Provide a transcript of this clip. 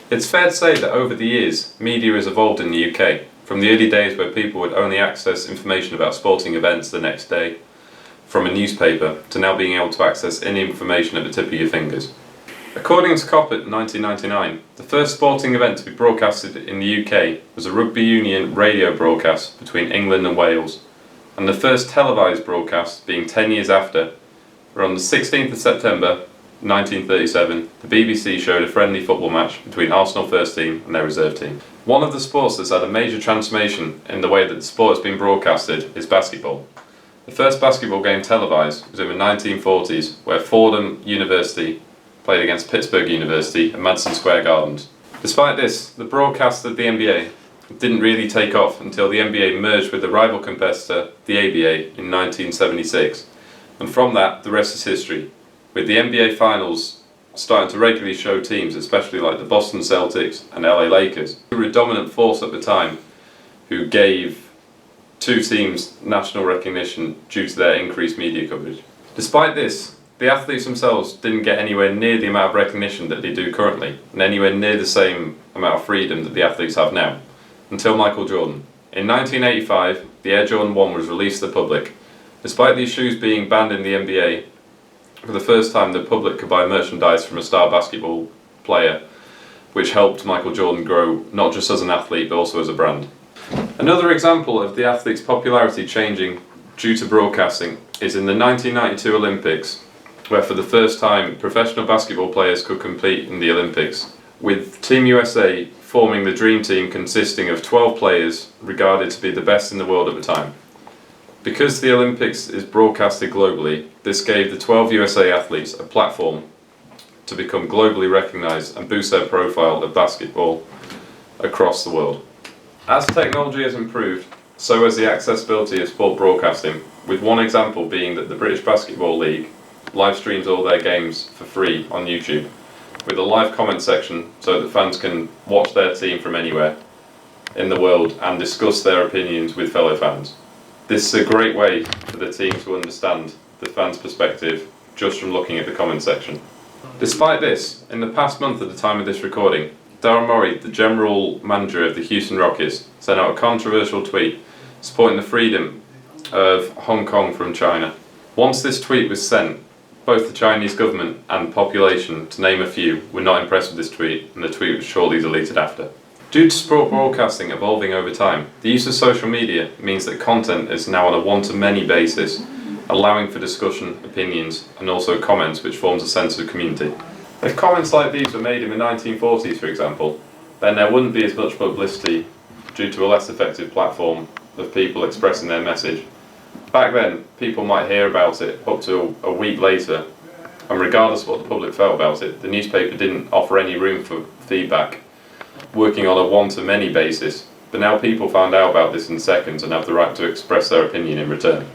It's fair to say that over the years, media has evolved in the UK, from the early days where people would only access information about sporting events the next day from a newspaper, to now being able to access any information at the tip of your fingers. According to Coppet in 1999, the first sporting event to be broadcasted in the UK was a rugby union radio broadcast between England and Wales, and the first televised broadcast, being 10 years after, were on the 16th of September 1937, the BBC showed a friendly football match between Arsenal first team and their reserve team. One of the sports that's had a major transformation in the way that the sport has been broadcasted is basketball. The first basketball game televised was in the 1940s, where Fordham University played against Pittsburgh University at Madison Square Gardens. Despite this, the broadcast of the NBA didn't really take off until the NBA merged with the rival competitor, the ABA, in 1976. And from that, the rest is history, with the NBA Finals starting to regularly show teams, especially like the Boston Celtics and LA Lakers, who were a dominant force at the time, who gave two teams national recognition due to their increased media coverage. Despite this, the athletes themselves didn't get anywhere near the amount of recognition that they do currently, and anywhere near the same amount of freedom that the athletes have now, until Michael Jordan. In 1985, the Air Jordan 1 was released to the public. Despite these shoes being banned in the NBA, for the first time the public could buy merchandise from a star basketball player, which helped Michael Jordan grow not just as an athlete but also as a brand. Another example of the athlete's popularity changing due to broadcasting is in the 1992 Olympics, where for the first time professional basketball players could compete in the Olympics, with Team USA forming the dream team consisting of 12 players regarded to be the best in the world at the time. Because the Olympics is broadcasted globally, this gave the 12 USA athletes a platform to become globally recognised and boost their profile of basketball across the world. As technology has improved, so has the accessibility of sport broadcasting, with one example being that the British Basketball League live streams all their games for free on YouTube, with a live comment section so that fans can watch their team from anywhere in the world and discuss their opinions with fellow fans. This is a great way for the team to understand the fans' perspective just from looking at the comment section. Despite this, in the past month at the time of this recording, Daryl Morey, the general manager of the Houston Rockets, sent out a controversial tweet supporting the freedom of Hong Kong from China. Once this tweet was sent, both the Chinese government and population, to name a few, were not impressed with this tweet, and the tweet was shortly deleted after. Due to sport broadcasting evolving over time, the use of social media means that content is now on a one-to-many basis, allowing for discussion, opinions, and also comments, which forms a sense of community. If comments like these were made in the 1940s, for example, then there wouldn't be as much publicity due to a less effective platform of people expressing their message. Back then, people might hear about it up to a week later, and regardless of what the public felt about it, the newspaper didn't offer any room for feedback, working on a one-to-many basis. But now people find out about this in seconds and have the right to express their opinion in return.